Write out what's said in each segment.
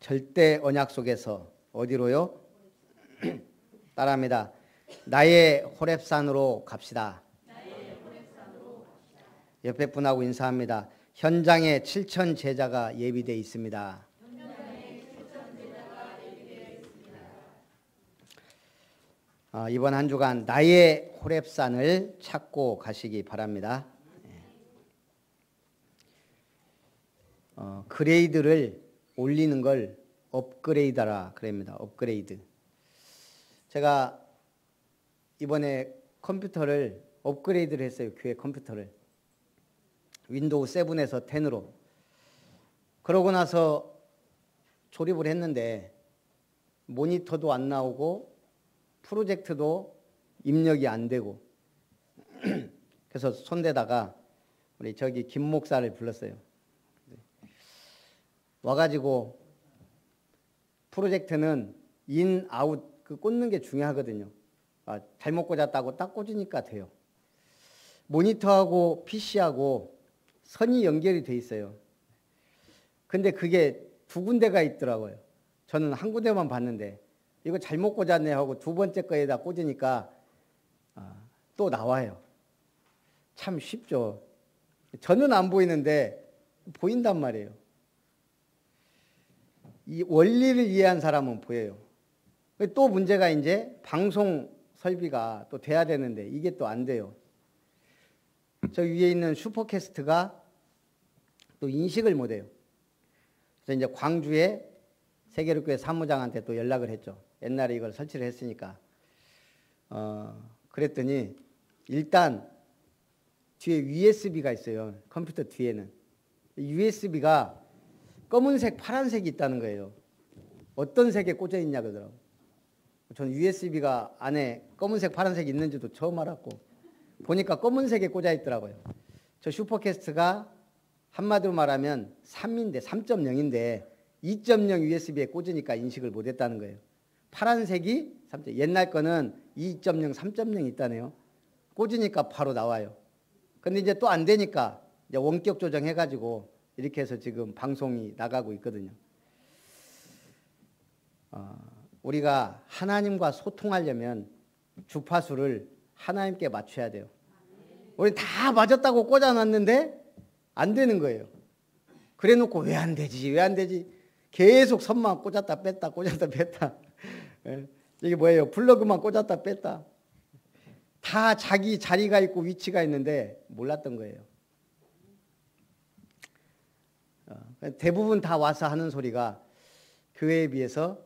절대 언약 속에서 어디로요? 따라합니다. 나의 호렙산으로 갑시다. 옆에 분하고 인사합니다. 현장에 7천 제자가 예비되어 있습니다. 이번 한 주간 나의 호렙산을 찾고 가시기 바랍니다. 그레이드를 올리는 걸 업그레이드라 그럽니다. 업그레이드. 제가 이번에 컴퓨터를 업그레이드를 했어요. 교회 컴퓨터를. 윈도우 7에서 10으로. 그러고 나서 조립을 했는데 모니터도 안 나오고 프로젝트도 입력이 안 되고 그래서 손대다가 우리 저기 김 목사를 불렀어요. 와가지고 프로젝트는 인, 아웃 그 꽂는 게 중요하거든요. 잘못 꽂았다고 딱 꽂으니까 돼요. 모니터하고 PC하고 선이 연결이 돼 있어요. 근데 그게 두 군데가 있더라고요. 저는 한 군데만 봤는데 이거 잘못 꽂았네 하고 두 번째 거에다 꽂으니까 또 나와요. 참 쉽죠. 저는 안 보이는데 보인단 말이에요. 이 원리를 이해한 사람은 보여요. 또 문제가 이제 방송 설비가 또 돼야 되는데 이게 또 안 돼요. 저 위에 있는 슈퍼캐스트가 또 인식을 못해요. 그래서 이제 광주에 세계롭교회 사무장한테 또 연락을 했죠. 옛날에 이걸 설치를 했으니까. 그랬더니 일단 뒤에 USB가 있어요. 컴퓨터 뒤에는. USB가 검은색, 파란색이 있다는 거예요. 어떤 색에 꽂아 있냐 그러더라고요. 저는 USB가 안에 검은색, 파란색이 있는지도 처음 알았고 보니까 검은색에 꽂아 있더라고요. 저 슈퍼캐스트가 한마디로 말하면 3인데 3.0인데 2.0 USB에 꽂으니까 인식을 못했다는 거예요. 파란색이 3.0, 옛날 거는 2.0, 3.0 있다네요. 꽂으니까 바로 나와요. 근데 이제 또 안 되니까 이제 원격 조정해가지고 이렇게 해서 지금 방송이 나가고 있거든요. 우리가 하나님과 소통하려면 주파수를 하나님께 맞춰야 돼요. 우리 다 맞았다고 꽂아놨는데 안 되는 거예요. 그래 놓고 왜 안 되지? 왜 안 되지? 계속 선만 꽂았다 뺐다 꽂았다 뺐다. 이게 뭐예요? 플러그만 꽂았다 뺐다. 다 자기 자리가 있고 위치가 있는데 몰랐던 거예요. 대부분 다 와서 하는 소리가 교회에 비해서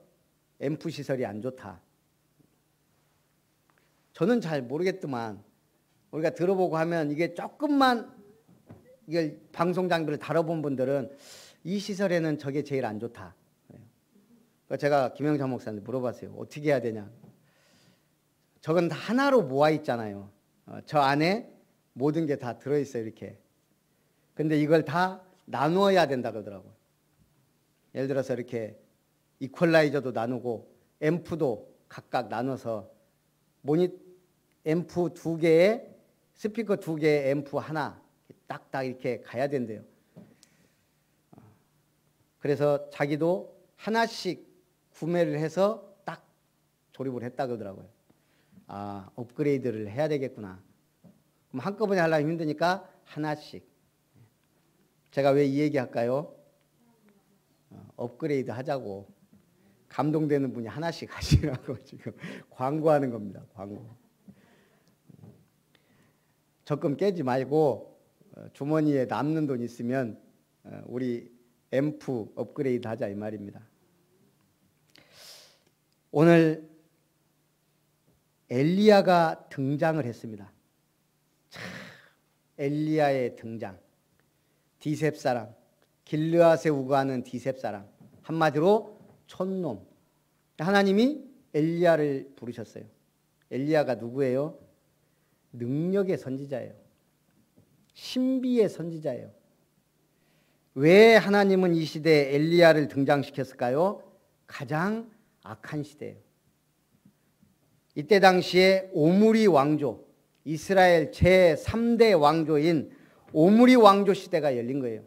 앰프 시설이 안 좋다. 저는 잘 모르겠더만 우리가 들어보고 하면 이게 조금만 이걸 방송 장비를 다뤄본 분들은 이 시설에는 저게 제일 안 좋다. 그러니까 제가 김영찬 목사한테 물어봤어요. 어떻게 해야 되냐. 저건 다 하나로 모아 있잖아요. 저 안에 모든 게 다 들어있어요. 이렇게. 근데 이걸 다 나누어야 된다 그러더라고요. 예를 들어서 이렇게 이퀄라이저도 나누고 앰프도 각각 나눠서 앰프 2개에 스피커 2개에 앰프 하나 딱딱 이렇게 가야 된대요. 그래서 자기도 하나씩 구매를 해서 딱 조립을 했다 그러더라고요. 업그레이드를 해야 되겠구나. 그럼 한꺼번에 하려면 힘드니까 하나씩. 제가 왜 이 얘기 할까요? 업그레이드 하자고. 감동되는 분이 하나씩 하시라고 지금 광고하는 겁니다. 광고. 적금 깨지 말고 주머니에 남는 돈 있으면 우리 앰프 업그레이드 하자 이 말입니다. 오늘 엘리야가 등장을 했습니다. 엘리야의 등장. 디셉 사람, 길르앗에 우거하는 디셉 사람. 한마디로 촌놈. 하나님이 엘리야를 부르셨어요. 엘리야가 누구예요? 능력의 선지자예요. 신비의 선지자예요. 왜 하나님은 이 시대에 엘리야를 등장시켰을까요? 가장 악한 시대예요. 이때 당시에 오므리 왕조, 이스라엘 제3대 왕조인 오므리 왕조 시대가 열린 거예요.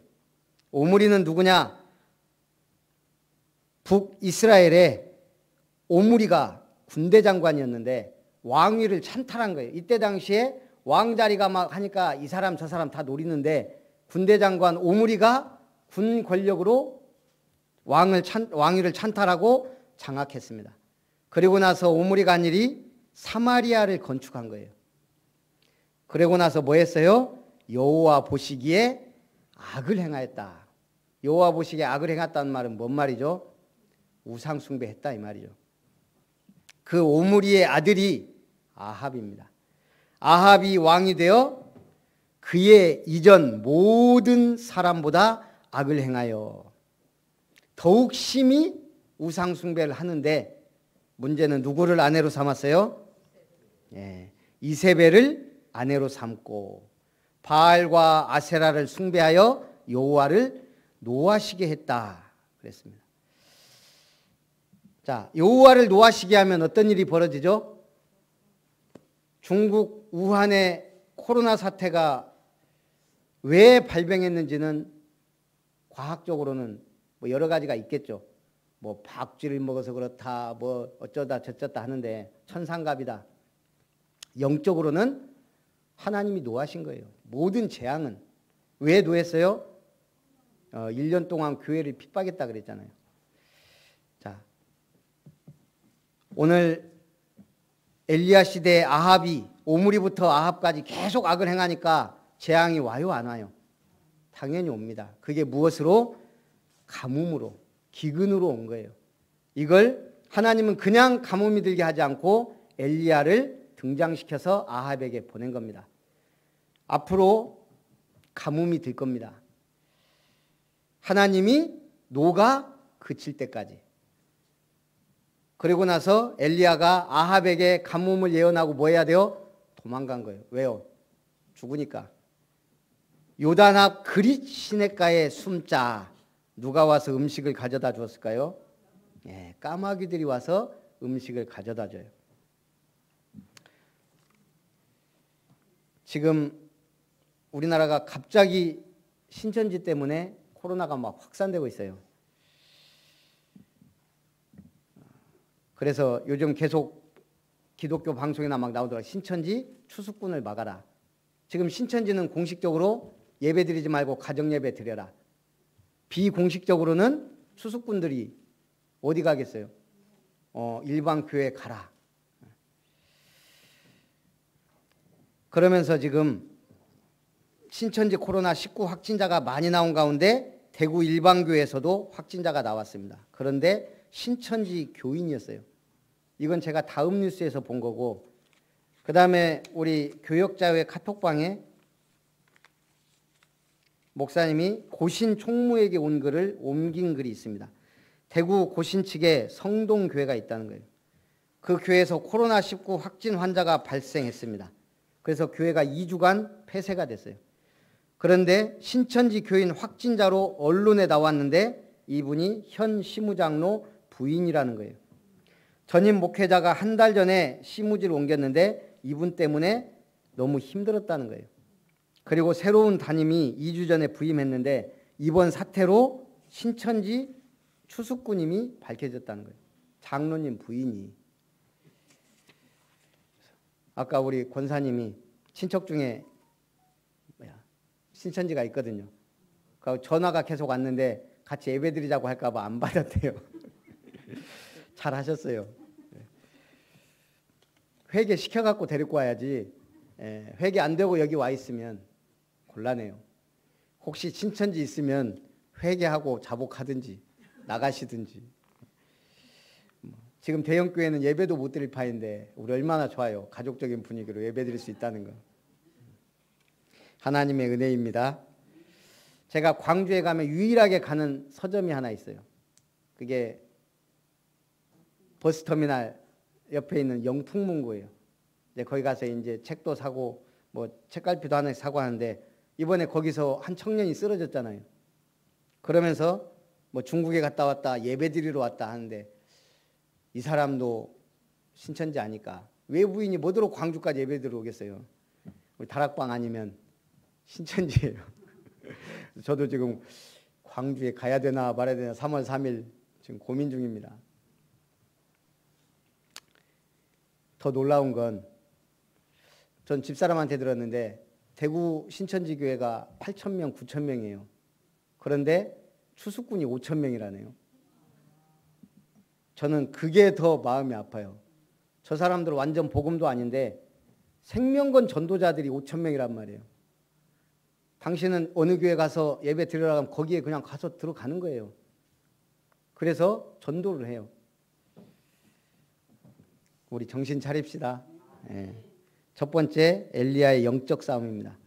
오므리는 누구냐? 북이스라엘의 오므리가 군대 장관이었는데 왕위를 찬탈한 거예요. 이때 당시에 왕자리가 막 하니까 이 사람 저 사람 다 노리는데 군대 장관 오므리가 군 권력으로 왕위를 찬탈하고 장악했습니다. 그리고 나서 오므리가 한 일이 사마리아를 건축한 거예요. 그리고 나서 뭐 했어요? 여호와 보시기에 악을 행하였다. 여호와 보시기에 악을 행했다는 말은 뭔 말이죠? 우상 숭배했다 이 말이죠. 그 오므리의 아들이 아합입니다. 아합이 왕이 되어 그의 이전 모든 사람보다 악을 행하여 더욱 심히 우상 숭배를 하는데 문제는 누구를 아내로 삼았어요? 이세벨을 아내로 삼고 바알과 아세라를 숭배하여 여호와를 노하시게 했다 그랬습니다. 자, 여호와를 노하시게 하면 어떤 일이 벌어지죠? 중국 우한의 코로나 사태가 왜 발병했는지는 과학적으로는 뭐 여러 가지가 있겠죠. 뭐 박쥐를 먹어서 그렇다, 뭐 어쩌다 저쩌다 하는데 천상갑이다. 영적으로는 하나님이 노하신 거예요. 모든 재앙은 왜 노했어요? 1년 동안 교회를 핍박했다 그랬잖아요. 자, 오늘 엘리야 시대의 아합이 오므리부터 아합까지 계속 악을 행하니까 재앙이 와요, 안 와요? 당연히 옵니다. 그게 무엇으로? 가뭄으로, 기근으로 온 거예요. 이걸 하나님은 그냥 가뭄이 들게 하지 않고 엘리야를 등장시켜서 아합에게 보낸 겁니다. 앞으로 가뭄이 들 겁니다. 하나님이 노가 그칠 때까지. 그리고 나서 엘리야가 아합에게 가뭄을 예언하고 뭐 해야 돼요? 도망간 거예요. 왜요? 죽으니까. 요단 앞 그릿 시냇가에 숨자. 누가 와서 음식을 가져다 주었을까요? 까마귀들이 와서 음식을 가져다 줘요. 지금 우리나라가 갑자기 신천지 때문에 코로나가 막 확산되고 있어요. 그래서 요즘 계속 기독교 방송이나 막 나오더라고요. 신천지 추수꾼을 막아라. 지금 신천지는 공식적으로 예배 드리지 말고 가정 예배 드려라. 비공식적으로는 추수꾼들이 어디 가겠어요? 일반 교회 가라. 그러면서 지금 신천지 코로나19 확진자가 많이 나온 가운데 대구 일반교회에서도 확진자가 나왔습니다. 그런데 신천지 교인이었어요. 이건 제가 다음 뉴스에서 본 거고, 그 다음에 우리 교역자회 카톡방에 목사님이 고신 총무에게 온 글을 옮긴 글이 있습니다. 대구 고신 측에 성동교회가 있다는 거예요. 그 교회에서 코로나19 확진 환자가 발생했습니다. 그래서 교회가 2주간 폐쇄가 됐어요. 그런데 신천지 교인 확진자로 언론에 나왔는데 이분이 현 시무장로 부인이라는 거예요. 전임 목회자가 한 달 전에 시무지를 옮겼는데 이분 때문에 너무 힘들었다는 거예요. 그리고 새로운 담임이 2주 전에 부임했는데 이번 사태로 신천지 추수꾼임이 밝혀졌다는 거예요. 장로님 부인이. 아까 우리 권사님이 친척 중에 신천지가 있거든요. 전화가 계속 왔는데 같이 예배드리자고 할까 봐 안 받았대요. 잘 하셨어요. 회개 시켜갖고 데리고 와야지. 회개 안 되고 여기 와 있으면 곤란해요. 혹시 신천지 있으면 회개하고 자복하든지 나가시든지. 지금 대형교회는 예배도 못 드릴 파인데 우리 얼마나 좋아요. 가족적인 분위기로 예배 드릴 수 있다는 거. 하나님의 은혜입니다. 제가 광주에 가면 유일하게 가는 서점이 하나 있어요. 그게 버스터미널 옆에 있는 영풍문고예요. 이제 거기 가서 이제 책도 사고 뭐 책갈피도 하나씩 사고 하는데 이번에 거기서 한 청년이 쓰러졌잖아요. 그러면서 뭐 중국에 갔다 왔다 예배 드리러 왔다 하는데 이 사람도 신천지 아니까 외부인이 뭐더러 광주까지 예배 드리러 오겠어요. 우리 다락방 아니면 신천지예요. 저도 지금 광주에 가야 되나 말아야 되나 3월 3일 지금 고민 중입니다. 더 놀라운 건 전 집사람한테 들었는데 대구 신천지 교회가 8,000명, 9,000명이에요. 그런데 추수꾼이 5,000명이라네요. 저는 그게 더 마음이 아파요. 저 사람들 완전 복음도 아닌데 생명건 전도자들이 5,000명이란 말이에요. 당신은 어느 교회 가서 예배 드리러 가면 거기에 그냥 가서 들어가는 거예요. 그래서 전도를 해요. 우리 정신 차립시다. 예. 첫 번째, 엘리야의 영적 싸움입니다.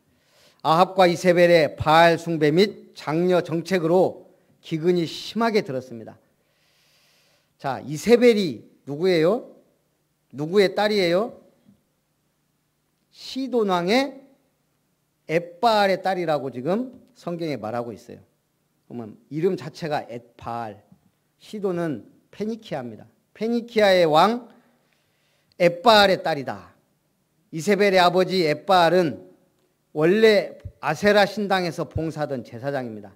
아합과 이세벨의 바알 숭배 및 장려 정책으로 기근이 심하게 들었습니다. 자, 이세벨이 누구예요? 누구의 딸이에요? 시돈 왕의 엣바알의 딸이라고 지금 성경에 말하고 있어요. 그러면 이름 자체가 엣바알. 시돈은 페니키아입니다. 페니키아의 왕 엣바알의 딸이다. 이세벨의 아버지 엣바알은 원래 아세라 신당에서 봉사하던 제사장입니다.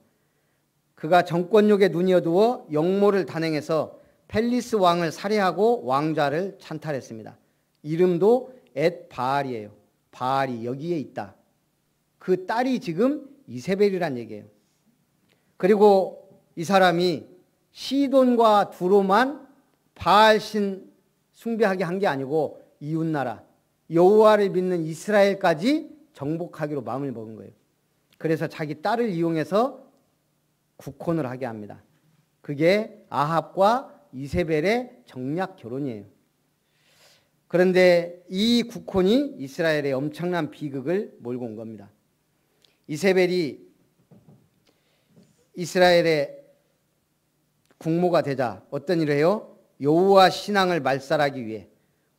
그가 정권욕에 눈이 어두워 역모를 단행해서 펠리스 왕을 살해하고 왕좌를 찬탈했습니다. 이름도 엣바알이에요. 바알이 여기에 있다. 그 딸이 지금 이세벨이란 얘기예요. 그리고 이 사람이 시돈과 두로만 바알신 숭배하게 한 게 아니고 이웃나라 여호와를 믿는 이스라엘까지 정복하기로 마음을 먹은 거예요. 그래서 자기 딸을 이용해서 국혼을 하게 합니다. 그게 아합과 이세벨의 정략 결혼이에요. 그런데 이 국혼이 이스라엘의 엄청난 비극을 몰고 온 겁니다. 이세벨이 이스라엘의 국모가 되자 어떤 일을 해요? 여호와 신앙을 말살하기 위해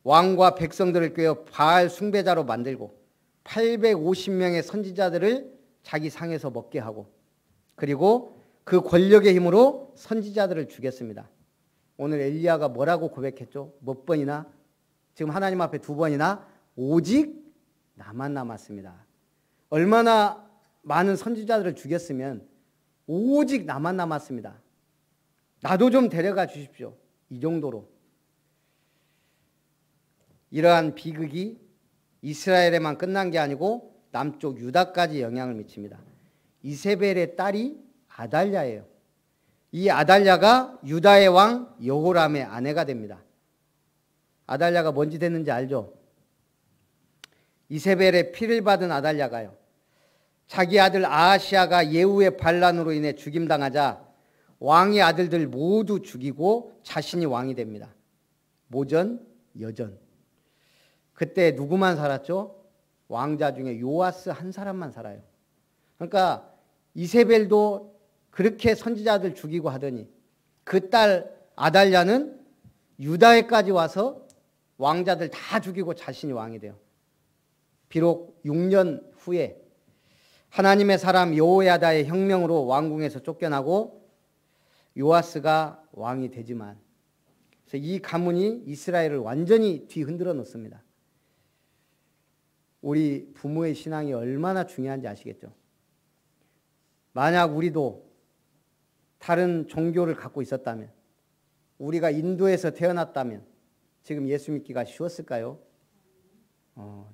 왕과 백성들을 꿰어 바알 숭배자로 만들고 850명의 선지자들을 자기 상에서 먹게 하고 그리고 그 권력의 힘으로 선지자들을 죽였습니다. 오늘 엘리야가 뭐라고 고백했죠? 몇 번이나? 지금 하나님 앞에 2번이나 오직 나만 남았습니다. 얼마나 많은 선지자들을 죽였으면 오직 나만 남았습니다. 나도 좀 데려가 주십시오. 이 정도로. 이러한 비극이 이스라엘에만 끝난 게 아니고 남쪽 유다까지 영향을 미칩니다. 이세벨의 딸이 아달랴예요. 이 아달랴가 유다의 왕 여호람의 아내가 됩니다. 아달랴가 뭔지 됐는지 알죠? 이세벨의 피를 받은 아달랴가요. 자기 아들 아하시아가 예후의 반란으로 인해 죽임당하자 왕의 아들들 모두 죽이고 자신이 왕이 됩니다. 모전, 여전. 그때 누구만 살았죠? 왕자 중에 요아스 한 사람만 살아요. 그러니까 이세벨도 그렇게 선지자들 죽이고 하더니 그 딸 아달랴는 유다에까지 와서 왕자들 다 죽이고 자신이 왕이 돼요. 비록 6년 후에 하나님의 사람 여호야다의 혁명으로 왕궁에서 쫓겨나고 요아스가 왕이 되지만 그래서 이 가문이 이스라엘을 완전히 뒤흔들어 놓습니다. 우리 부모의 신앙이 얼마나 중요한지 아시겠죠? 만약 우리도 다른 종교를 갖고 있었다면, 우리가 인도에서 태어났다면 지금 예수 믿기가 쉬웠을까요?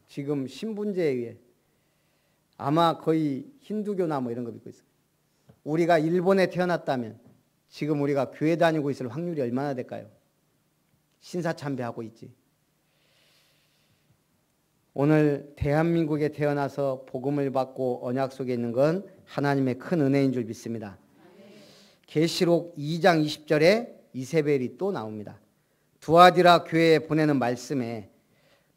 지금 신분제에 의해 아마 거의 힌두교나 뭐 이런 거 믿고 있어요. 우리가 일본에 태어났다면 지금 우리가 교회 다니고 있을 확률이 얼마나 될까요? 신사참배하고 있지. 오늘 대한민국에 태어나서 복음을 받고 언약 속에 있는 건 하나님의 큰 은혜인 줄 믿습니다. 계시록 2장 20절에 이세벨이 또 나옵니다. 두아디라 교회에 보내는 말씀에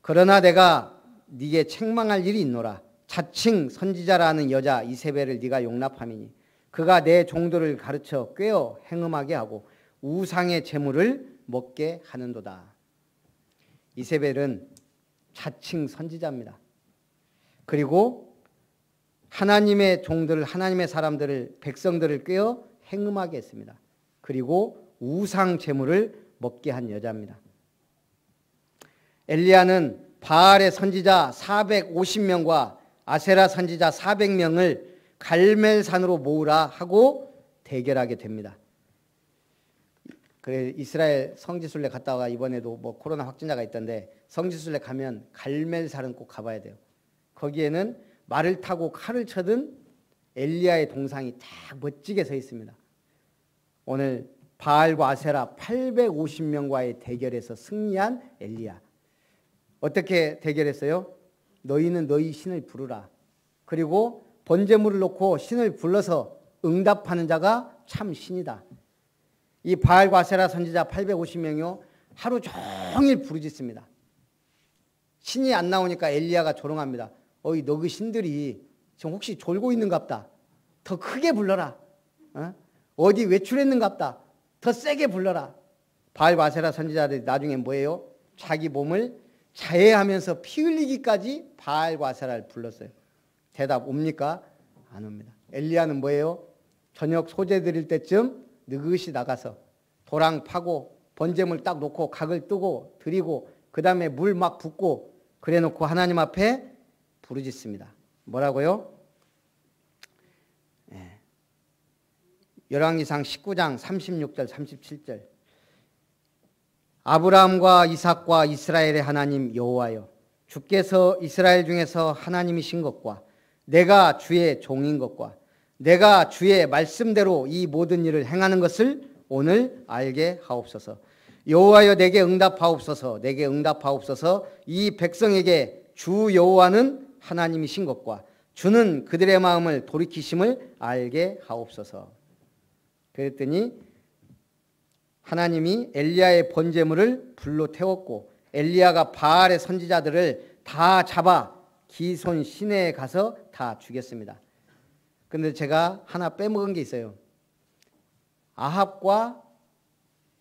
그러나 내가 네게 책망할 일이 있노라. 자칭 선지자라는 여자 이세벨을 네가 용납함이니 그가 내 종들을 가르쳐 꿰어 행음하게 하고 우상의 제물을 먹게 하는도다. 이세벨은 자칭 선지자입니다. 그리고 하나님의 종들을, 하나님의 사람들을, 백성들을 꿰어 행음하게 했습니다. 그리고 우상 제물을 먹게 한 여자입니다. 엘리야는 바알의 선지자 450명과 아세라 선지자 400명을 갈멜산으로 모으라 하고 대결하게 됩니다. 그래 이스라엘 성지순례 갔다가 이번에도 뭐 코로나 확진자가 있던데 성지순례 가면 갈멜살은 꼭 가봐야 돼요. 거기에는 말을 타고 칼을 쳐든 엘리야의 동상이 딱 멋지게 서 있습니다. 오늘 바알과 아세라 850명과의 대결에서 승리한 엘리야. 어떻게 대결했어요? 너희는 너희 신을 부르라. 그리고 번제물을 놓고 신을 불러서 응답하는 자가 참 신이다. 이 바알과 아세라 선지자 850명이요. 하루 종일 부르짖습니다. 신이 안 나오니까 엘리야가 조롱합니다. 어이 너 그 신들이 지금 혹시 졸고 있는갑다. 더 크게 불러라. 어디 외출했는갑다. 더 세게 불러라. 바알과 아세라 선지자들이 나중에 뭐예요? 자기 몸을 자해하면서 피 흘리기까지 바알과 아세라를 불렀어요. 대답 옵니까? 안 옵니다. 엘리야는 뭐예요? 저녁 소재 드릴 때쯤 느긋이 나가서 도랑 파고 번제물 딱 놓고 각을 뜨고 드리고 그 다음에 물 막 붓고 그래 놓고 하나님 앞에 부르짖습니다. 뭐라고요? 열왕기상 19장 36절 37절 아브라함과 이삭과 이스라엘의 하나님 여호와여 주께서 이스라엘 중에서 하나님이신 것과 내가 주의 종인 것과 내가 주의 말씀대로 이 모든 일을 행하는 것을 오늘 알게 하옵소서. 여호와여 내게 응답하옵소서. 내게 응답하옵소서. 이 백성에게 주 여호와는 하나님이신 것과 주는 그들의 마음을 돌이키심을 알게 하옵소서. 그랬더니 하나님이 엘리야의 번제물을 불로 태웠고 엘리야가 바알의 선지자들을 다 잡아 기손 시내에 가서 다 죽였습니다. 그런데 제가 하나 빼먹은 게 있어요. 아합과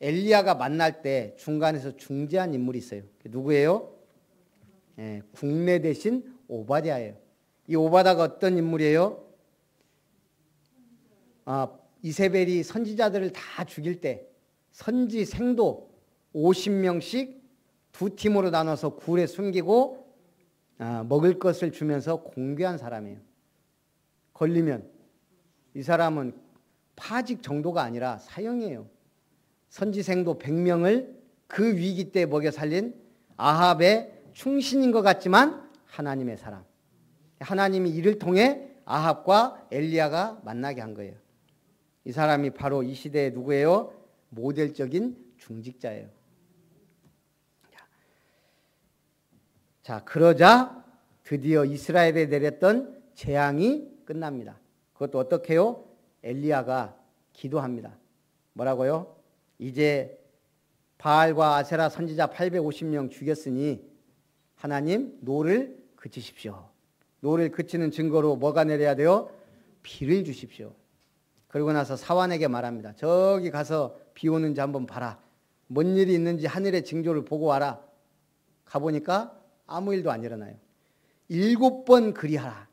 엘리야가 만날 때 중간에서 중재한 인물이 있어요. 누구예요? 국내 대신 오바댜예요. 이 오바댜가 어떤 인물이에요? 이세벨이 선지자들을 다 죽일 때 선지 생도 50명씩 두 팀으로 나눠서 굴에 숨기고 먹을 것을 주면서 공개한 사람이에요. 걸리면 이 사람은 파직 정도가 아니라 사형이에요. 선지생도 100명을 그 위기 때 먹여 살린 아합의 충신인 것 같지만 하나님의 사람. 하나님이 이를 통해 아합과 엘리야가 만나게 한 거예요. 이 사람이 바로 이 시대의 누구예요? 모델적인 중직자예요. 자, 그러자 드디어 이스라엘에 내렸던 재앙이 끝납니다. 그것도 어떻게 해요? 엘리야가 기도합니다. 뭐라고요? 이제 바알과 아세라 선지자 850명 죽였으니 하나님 노를 그치십시오. 노를 그치는 증거로 뭐가 내려야 돼요? 비를 주십시오. 그러고 나서 사환에게 말합니다. 저기 가서 비 오는지 한번 봐라. 뭔 일이 있는지 하늘의 징조를 보고 와라. 가보니까 아무 일도 안 일어나요. 7번 그리하라.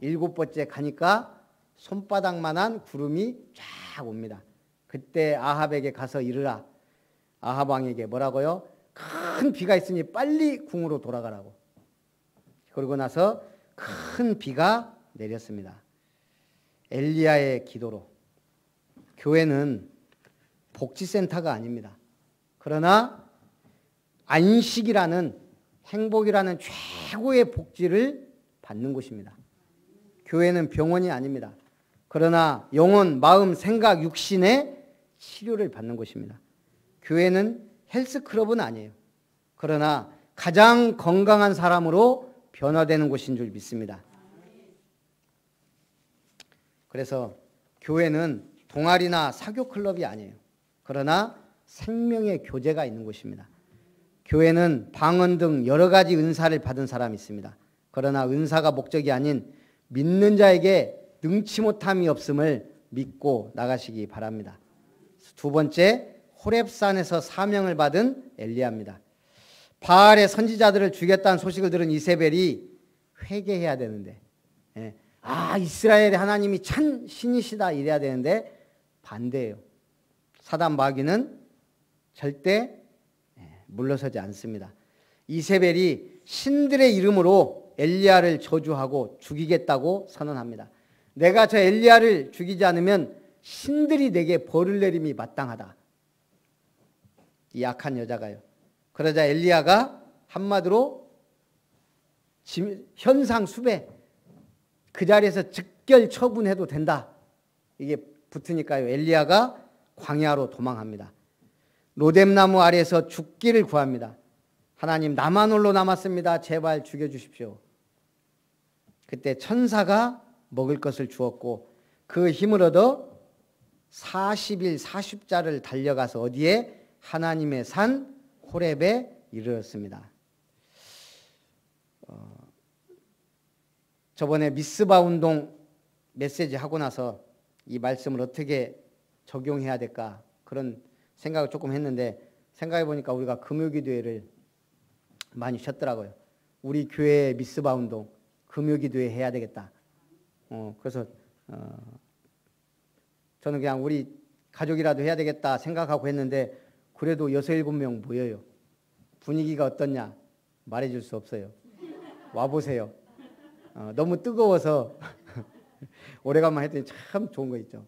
7번째 가니까 손바닥만한 구름이 쫙 옵니다. 그때 아합에게 가서 이르라. 아합 왕에게 뭐라고요? 큰 비가 있으니 빨리 궁으로 돌아가라고. 그러고 나서 큰 비가 내렸습니다. 엘리야의 기도로. 교회는 복지센터가 아닙니다. 그러나 안식이라는 행복이라는 최고의 복지를 받는 곳입니다. 교회는 병원이 아닙니다. 그러나 영혼, 마음, 생각, 육신의 치료를 받는 곳입니다. 교회는 헬스클럽은 아니에요. 그러나 가장 건강한 사람으로 변화되는 곳인 줄 믿습니다. 그래서 교회는 동아리나 사교클럽이 아니에요. 그러나 생명의 교제가 있는 곳입니다. 교회는 방언 등 여러 가지 은사를 받은 사람이 있습니다. 그러나 은사가 목적이 아닌 믿는 자에게 능치 못함이 없음을 믿고 나가시기 바랍니다. 두 번째, 호렙산에서 사명을 받은 엘리야입니다. 바알의 선지자들을 죽였다는 소식을 들은 이세벨이 회개해야 되는데 이스라엘의 하나님이 참 신이시다 이래야 되는데 반대예요. 사단 마귀는 절대 물러서지 않습니다. 이세벨이 신들의 이름으로 엘리야를 저주하고 죽이겠다고 선언합니다. 내가 저 엘리야를 죽이지 않으면 신들이 내게 벌을 내림이 마땅하다. 이 약한 여자가요. 그러자 엘리야가 한마디로 현상 수배, 그 자리에서 즉결 처분해도 된다. 이게 붙으니까요. 엘리야가 광야로 도망합니다. 로뎀나무 아래에서 죽기를 구합니다. 하나님, 나만 홀로 남았습니다. 제발 죽여주십시오. 그때 천사가 먹을 것을 주었고 그 힘을 얻어 40일 40자를 달려가서 어디에? 하나님의 산 호렙에 이르렀습니다. 저번에 미스바 운동 메시지 하고 나서 이 말씀을 어떻게 적용해야 될까 그런 생각을 조금 했는데, 생각해 보니까 우리가 금요기도회를 많이 쉬었더라고요. 우리 교회 미스바 운동 금요기도회 해야 되겠다. 그래서 저는 그냥 우리 가족이라도 해야 되겠다 생각하고 했는데, 그래도 6, 7명 모여요. 분위기가 어떻냐 말해줄 수 없어요. 와보세요. 너무 뜨거워서 오래간만에 했더니 참 좋은 거 있죠.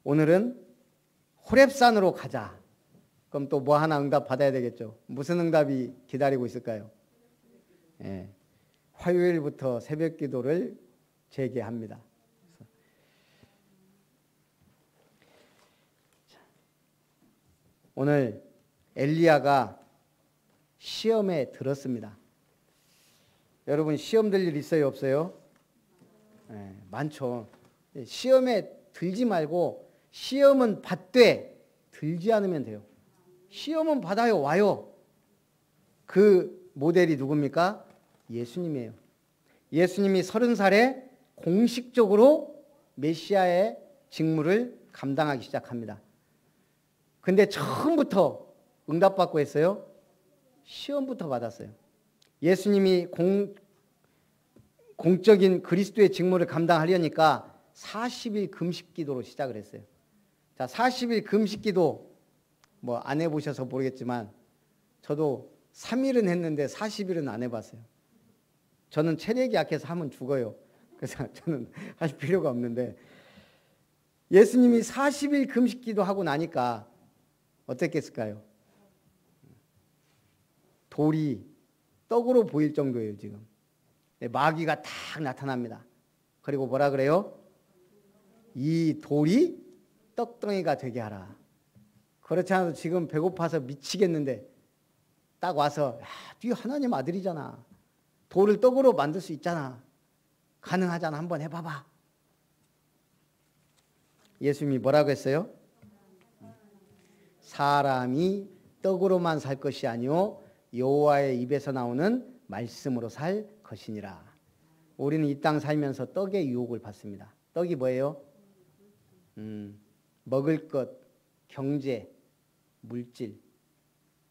오늘은 호렙산으로 가자. 그럼 또 뭐 하나 응답 받아야 되겠죠. 무슨 응답이 기다리고 있을까요? 예, 화요일부터 새벽 기도를 재개합니다. 오늘 엘리야가 시험에 들었습니다. 여러분 시험 들 일 있어요, 없어요? 네, 많죠. 시험에 들지 말고 시험은 받되 들지 않으면 돼요. 시험은 받아요, 와요. 그 모델이 누굽니까? 예수님이에요. 예수님이 30살에 공식적으로 메시아의 직무를 감당하기 시작합니다. 근데 처음부터 응답받고 했어요? 시험부터 받았어요. 예수님이 공적인 그리스도의 직무를 감당하려니까 40일 금식기도로 시작을 했어요. 자, 40일 금식기도 뭐 안 해보셔서 모르겠지만 저도 3일은 했는데 40일은 안 해봤어요. 저는 체력이 약해서 하면 죽어요. 그래서 저는 할 필요가 없는데, 예수님이 40일 금식기도 하고 나니까 어땠겠을까요? 돌이 떡으로 보일 정도예요. 지금 마귀가 딱 나타납니다. 그리고 뭐라 그래요? 이 돌이 떡덩이가 되게 하라. 그렇지 않아도 지금 배고파서 미치겠는데 딱 와서, 야, 네 하나님 아들이잖아. 돌을 떡으로 만들 수 있잖아. 가능하잖아. 한번 해봐봐. 예수님이 뭐라고 했어요? 사람이 떡으로만 살 것이 아니요 여호와의 입에서 나오는 말씀으로 살 것이니라. 우리는 이 땅 살면서 떡의 유혹을 받습니다. 떡이 뭐예요? 먹을 것, 경제, 물질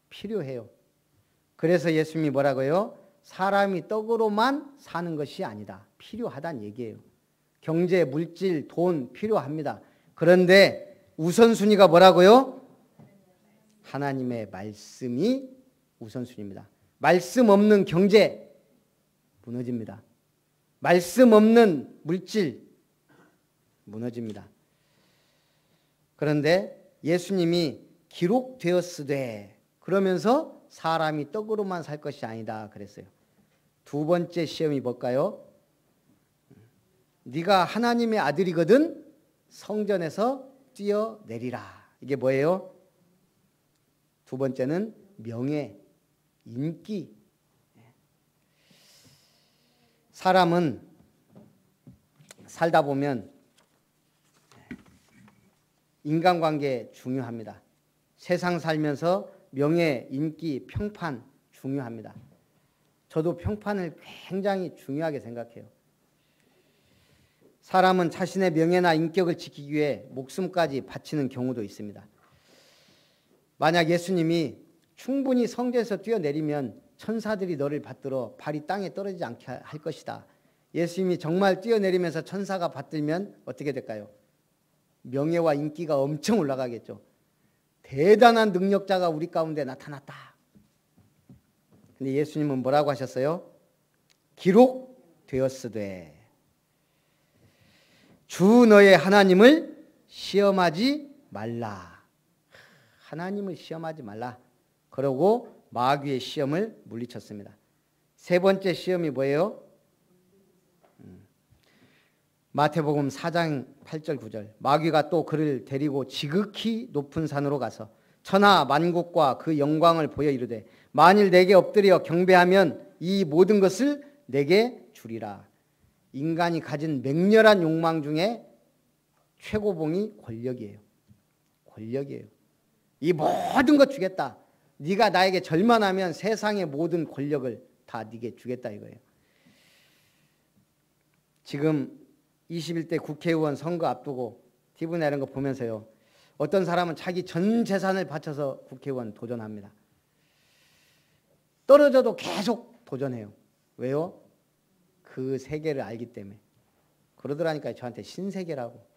필요해요. 그래서 예수님이 뭐라고요? 사람이 떡으로만 사는 것이 아니다. 필요하다는 얘기예요. 경제, 물질, 돈 필요합니다. 그런데 우선순위가 뭐라고요? 하나님의 말씀이 우선순위입니다. 말씀 없는 경제 무너집니다. 말씀 없는 물질 무너집니다. 그런데 예수님이 기록되었으되 그러면서 사람이 떡으로만 살 것이 아니다 그랬어요. 두 번째 시험이 뭘까요? 네가 하나님의 아들이거든 성전에서 뛰어내리라. 이게 뭐예요? 두 번째는 명예, 인기. 사람은 살다 보면 인간관계 중요합니다. 세상 살면서 명예, 인기, 평판 중요합니다. 저도 평판을 굉장히 중요하게 생각해요. 사람은 자신의 명예나 인격을 지키기 위해 목숨까지 바치는 경우도 있습니다. 만약 예수님이 충분히 성전에서 뛰어내리면 천사들이 너를 받들어 발이 땅에 떨어지지 않게 할 것이다. 예수님이 정말 뛰어내리면서 천사가 받들면 어떻게 될까요? 명예와 인기가 엄청 올라가겠죠. 대단한 능력자가 우리 가운데 나타났다. 근데 예수님은 뭐라고 하셨어요? 기록되었으되 주 너의 하나님을 시험하지 말라. 하나님을 시험하지 말라. 그러고 마귀의 시험을 물리쳤습니다. 세 번째 시험이 뭐예요? 마태복음 4장 8절 9절. 마귀가 또 그를 데리고 지극히 높은 산으로 가서 천하 만국과 그 영광을 보여 이르되 만일 내게 엎드려 경배하면 이 모든 것을 내게 주리라. 인간이 가진 맹렬한 욕망 중에 최고봉이 권력이에요. 권력이에요. 이 모든 것 주겠다. 네가 나에게 절만하면 세상의 모든 권력을 다 네게 주겠다 이거예요. 지금 21대 국회의원 선거 앞두고 TV나 이런 거 보면서요. 어떤 사람은 자기 전 재산을 바쳐서 국회의원 도전합니다. 떨어져도 계속 도전해요. 왜요? 그 세계를 알기 때문에. 그러더라니까요. 저한테 신세계라고.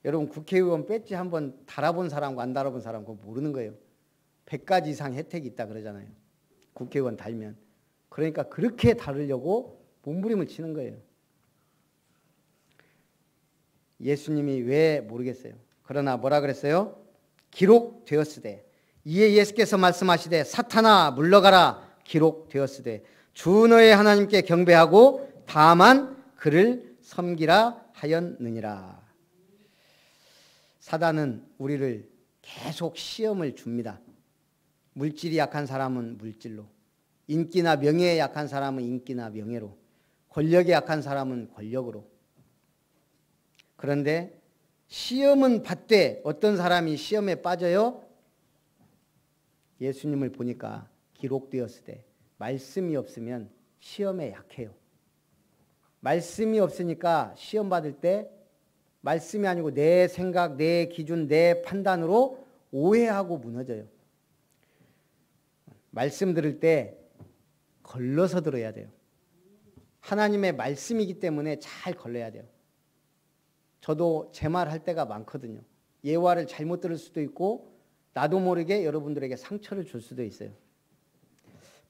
여러분 국회의원 배지 한번 달아본 사람과 안 달아본 사람 그거 모르는 거예요. 100가지 이상 혜택이 있다 그러잖아요. 국회의원 달면. 그러니까 그렇게 다루려고 몸부림을 치는 거예요. 예수님이 왜 모르겠어요. 그러나 뭐라 그랬어요? 기록되었으되 이에 예수께서 말씀하시되 사탄아 물러가라 기록되었으되 주 너의 하나님께 경배하고 다만 그를 섬기라 하였느니라. 사단은 우리를 계속 시험을 줍니다. 물질이 약한 사람은 물질로, 인기나 명예에 약한 사람은 인기나 명예로, 권력에 약한 사람은 권력으로. 그런데 시험은 받되 어떤 사람이 시험에 빠져요? 예수님을 보니까 기록되었으되 말씀이 없으면 시험에 약해요. 말씀이 없으니까 시험 받을 때 말씀이 아니고 내 생각, 내 기준, 내 판단으로 오해하고 무너져요. 말씀 들을 때 걸러서 들어야 돼요. 하나님의 말씀이기 때문에 잘 걸러야 돼요. 저도 제 말 할 때가 많거든요. 예화를 잘못 들을 수도 있고 나도 모르게 여러분들에게 상처를 줄 수도 있어요.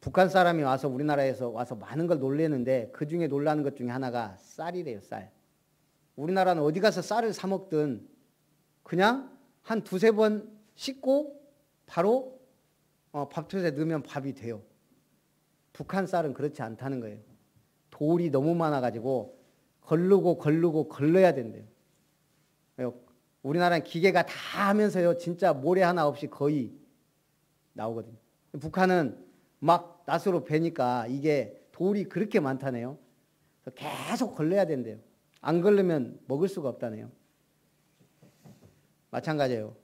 북한 사람이 와서 우리나라에서 와서 많은 걸 놀래는데 그중에 놀라는 것 중에 하나가 쌀이래요. 쌀. 우리나라는 어디 가서 쌀을 사 먹든 그냥 한 두세 번 씻고 바로 밥솥에 넣으면 밥이 돼요. 북한 쌀은 그렇지 않다는 거예요. 돌이 너무 많아가지고 걸르고 걸러야 된대요. 우리나라는 기계가 다 하면서요. 진짜 모래 하나 없이 거의 나오거든요. 북한은 막 낫으로 베니까 이게 돌이 그렇게 많다네요. 계속 걸러야 된대요. 안 걸르면 먹을 수가 없다네요. 마찬가지예요.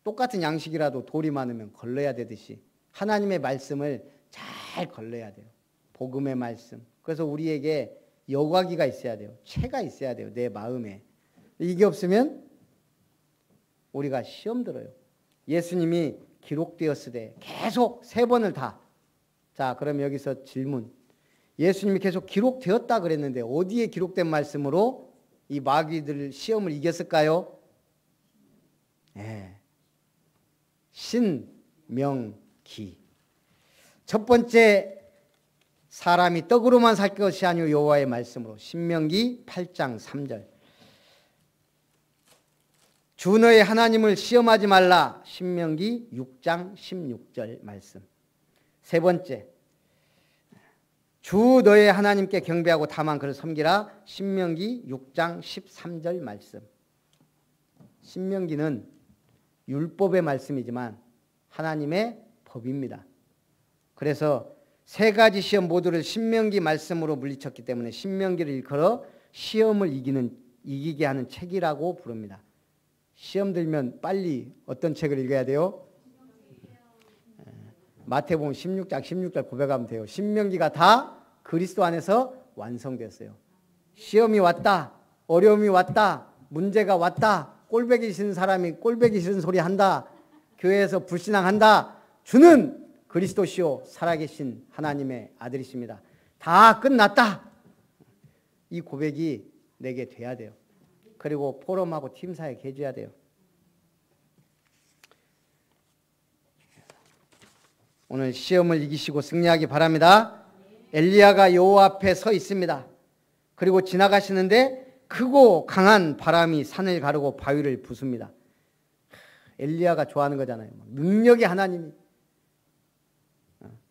똑같은 양식이라도 돌이 많으면 걸러야 되듯이 하나님의 말씀을 잘 걸러야 돼요. 복음의 말씀. 그래서 우리에게 여과기가 있어야 돼요. 채가 있어야 돼요. 내 마음에. 이게 없으면 우리가 시험 들어요. 예수님이 기록되었으되 계속 3번을 다. 자, 그럼 여기서 질문. 예수님이 계속 기록되었다 그랬는데 어디에 기록된 말씀으로 이 마귀들 시험을 이겼을까요? 네. 신명기. 첫 번째, 사람이 떡으로만 살 것이 아니오 여호와의 말씀으로. 신명기 8장 3절. 주 너의 하나님을 시험하지 말라. 신명기 6장 16절 말씀. 세 번째, 주 너의 하나님께 경배하고 다만 그를 섬기라. 신명기 6장 13절 말씀. 신명기는 율법의 말씀이지만 하나님의 법입니다. 그래서 3가지 시험 모두를 신명기 말씀으로 물리쳤기 때문에 신명기를 일컬어 시험을 이기게 하는 책이라고 부릅니다. 시험 들면 빨리 어떤 책을 읽어야 돼요? 마태복음 16장 16절 고백하면 돼요. 신명기가 다 그리스도 안에서 완성됐어요. 시험이 왔다. 어려움이 왔다. 문제가 왔다. 꼴보기 싫은 사람이 꼴보기 싫은 소리 한다. 교회에서 불신앙한다. 주는 그리스도시요 살아계신 하나님의 아들이십니다. 다 끝났다. 이 고백이 내게 돼야 돼요. 그리고 포럼하고 팀사역에 해줘야 돼요. 오늘 시험을 이기시고 승리하기 바랍니다. 엘리야가 여호와 앞에 서 있습니다. 그리고 지나가시는데 크고 강한 바람이 산을 가르고 바위를 부숩니다. 엘리야가 좋아하는 거잖아요. 능력의 하나님이.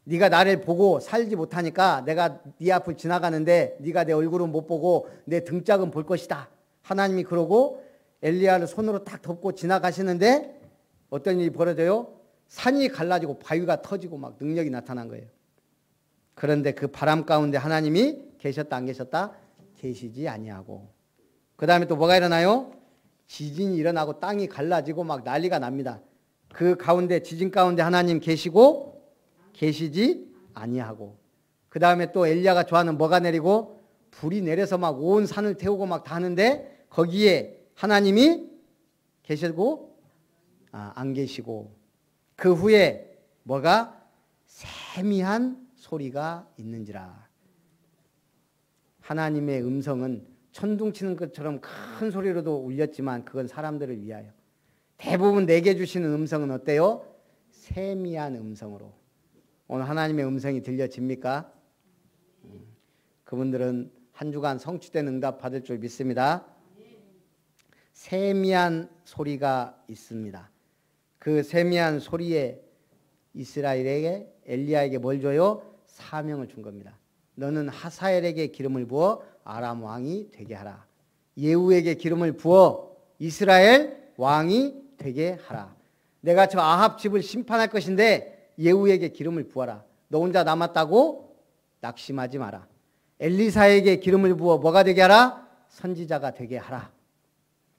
네가 나를 보고 살지 못하니까 내가 네 앞을 지나가는데 네가 내 얼굴은 못 보고 내 등짝은 볼 것이다. 하나님이 그러고 엘리야를 손으로 딱 덮고 지나가시는데 어떤 일이 벌어져요? 산이 갈라지고 바위가 터지고 막 능력이 나타난 거예요. 그런데 그 바람 가운데 하나님이 계셨다 안 계셨다? 계시지 아니하고. 그 다음에 또 뭐가 일어나요? 지진이 일어나고 땅이 갈라지고 막 난리가 납니다. 그 가운데 지진 가운데 하나님 계시고 계시지 아니하고. 그 다음에 또 엘리야가 좋아하는 뭐가 내리고 불이 내려서 막 온 산을 태우고 막 다 하는데 거기에 하나님이 계시고 안 계시고. 그 후에 뭐가 세미한 소리가 있는지라. 하나님의 음성은 천둥치는 것처럼 큰 소리로도 울렸지만 그건 사람들을 위하여. 대부분 내게 주시는 음성은 어때요? 세미한 음성으로. 오늘 하나님의 음성이 들려집니까? 그분들은 한 주간 성취된 응답 받을 줄 믿습니다. 세미한 소리가 있습니다. 그 세미한 소리에 이스라엘에게 엘리야에게 뭘 줘요? 사명을 준 겁니다. 너는 하사엘에게 기름을 부어 아람 왕이 되게 하라. 예후에게 기름을 부어 이스라엘 왕이 되게 하라. 내가 저 아합 집을 심판할 것인데 예후에게 기름을 부어라. 너 혼자 남았다고 낙심하지 마라. 엘리사에게 기름을 부어 뭐가 되게 하라? 선지자가 되게 하라.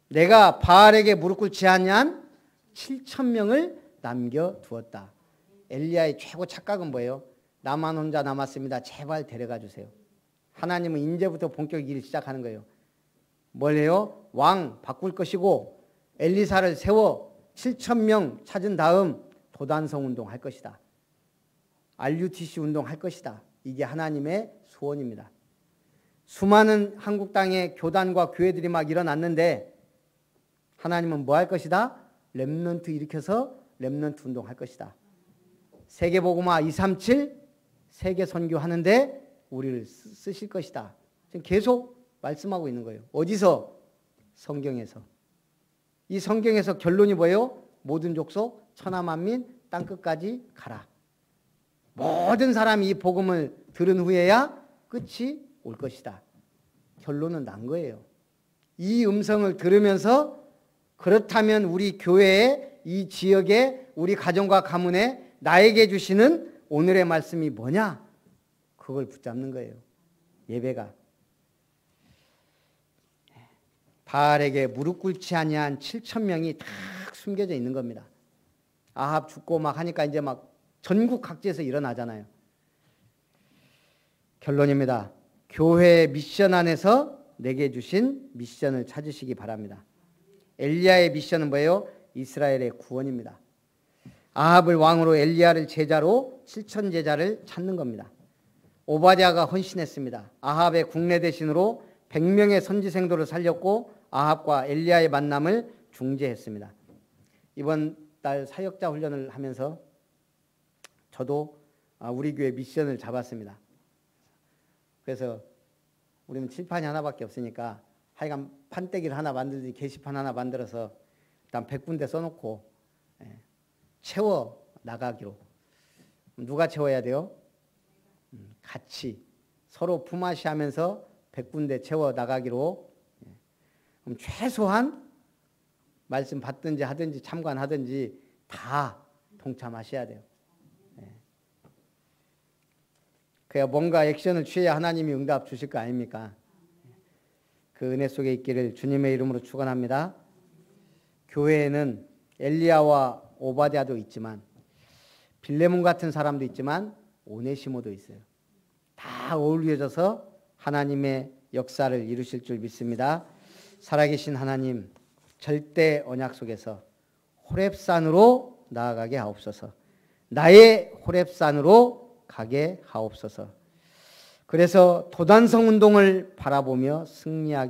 내가 바알에게 무릎 꿇지 아니한 7,000명을 남겨두었다. 엘리야의 최고 착각은 뭐예요? 나만 혼자 남았습니다. 제발 데려가 주세요. 하나님은 이제부터 본격 일을 시작하는 거예요. 뭘 해요? 왕 바꿀 것이고 엘리사를 세워 7,000명 찾은 다음 도단성 운동 할 것이다. RUTC 운동 할 것이다. 이게 하나님의 소원입니다. 수많은 한국 땅에 교단과 교회들이 막 일어났는데 하나님은 뭐 할 것이다? 렘넌트 일으켜서 렘넌트 운동 할 것이다. 세계복음화 237 세계 선교하는데 우리를 쓰실 것이다. 지금 계속 말씀하고 있는 거예요. 어디서? 성경에서. 이 성경에서 결론이 뭐예요? 모든 족속 천하 만민 땅끝까지 가라. 모든 사람이 이 복음을 들은 후에야 끝이 올 것이다. 결론은 난 거예요. 이 음성을 들으면서 그렇다면 우리 교회에 이 지역에 우리 가정과 가문에 나에게 주시는 오늘의 말씀이 뭐냐? 그걸 붙잡는 거예요. 예배가. 바알에게 무릎 꿇지 아니한 7,000명이 다 숨겨져 있는 겁니다. 아합 죽고 막 하니까 이제 막 전국 각지에서 일어나잖아요. 결론입니다. 교회의 미션 안에서 내게 주신 미션을 찾으시기 바랍니다. 엘리야의 미션은 뭐예요? 이스라엘의 구원입니다. 아합을 왕으로 엘리야를 제자로 7천 제자를 찾는 겁니다. 오바댜가 헌신했습니다. 아합의 국내 대신으로 100명의 선지생도를 살렸고 아합과 엘리야의 만남을 중재했습니다. 이번 달 사역자 훈련을 하면서 저도 우리 교회 미션을 잡았습니다. 그래서 우리는 칠판이 하나밖에 없으니까 하여간 판때기를 하나 만들든지 게시판 하나 만들어서 일단 100군데 써놓고 채워 나가기로. 누가 채워야 돼요? 같이 서로 품앗이하면서 100군데 채워 나가기로. 그럼 최소한 말씀 받든지 하든지 참관하든지 다 동참하셔야 돼요. 그래야 뭔가 액션을 취해야 하나님이 응답 주실 거 아닙니까? 그 은혜 속에 있기를 주님의 이름으로 축원합니다. 교회에는 엘리야와 오바댜도 있지만 빌레몬 같은 사람도 있지만 오네시모도 있어요. 다 어울려져서 하나님의 역사를 이루실 줄 믿습니다. 살아계신 하나님, 절대 언약 속에서 호렙산으로 나아가게 하옵소서. 나의 호렙산으로 가게 하옵소서. 그래서 도단성 운동을 바라보며 승리하게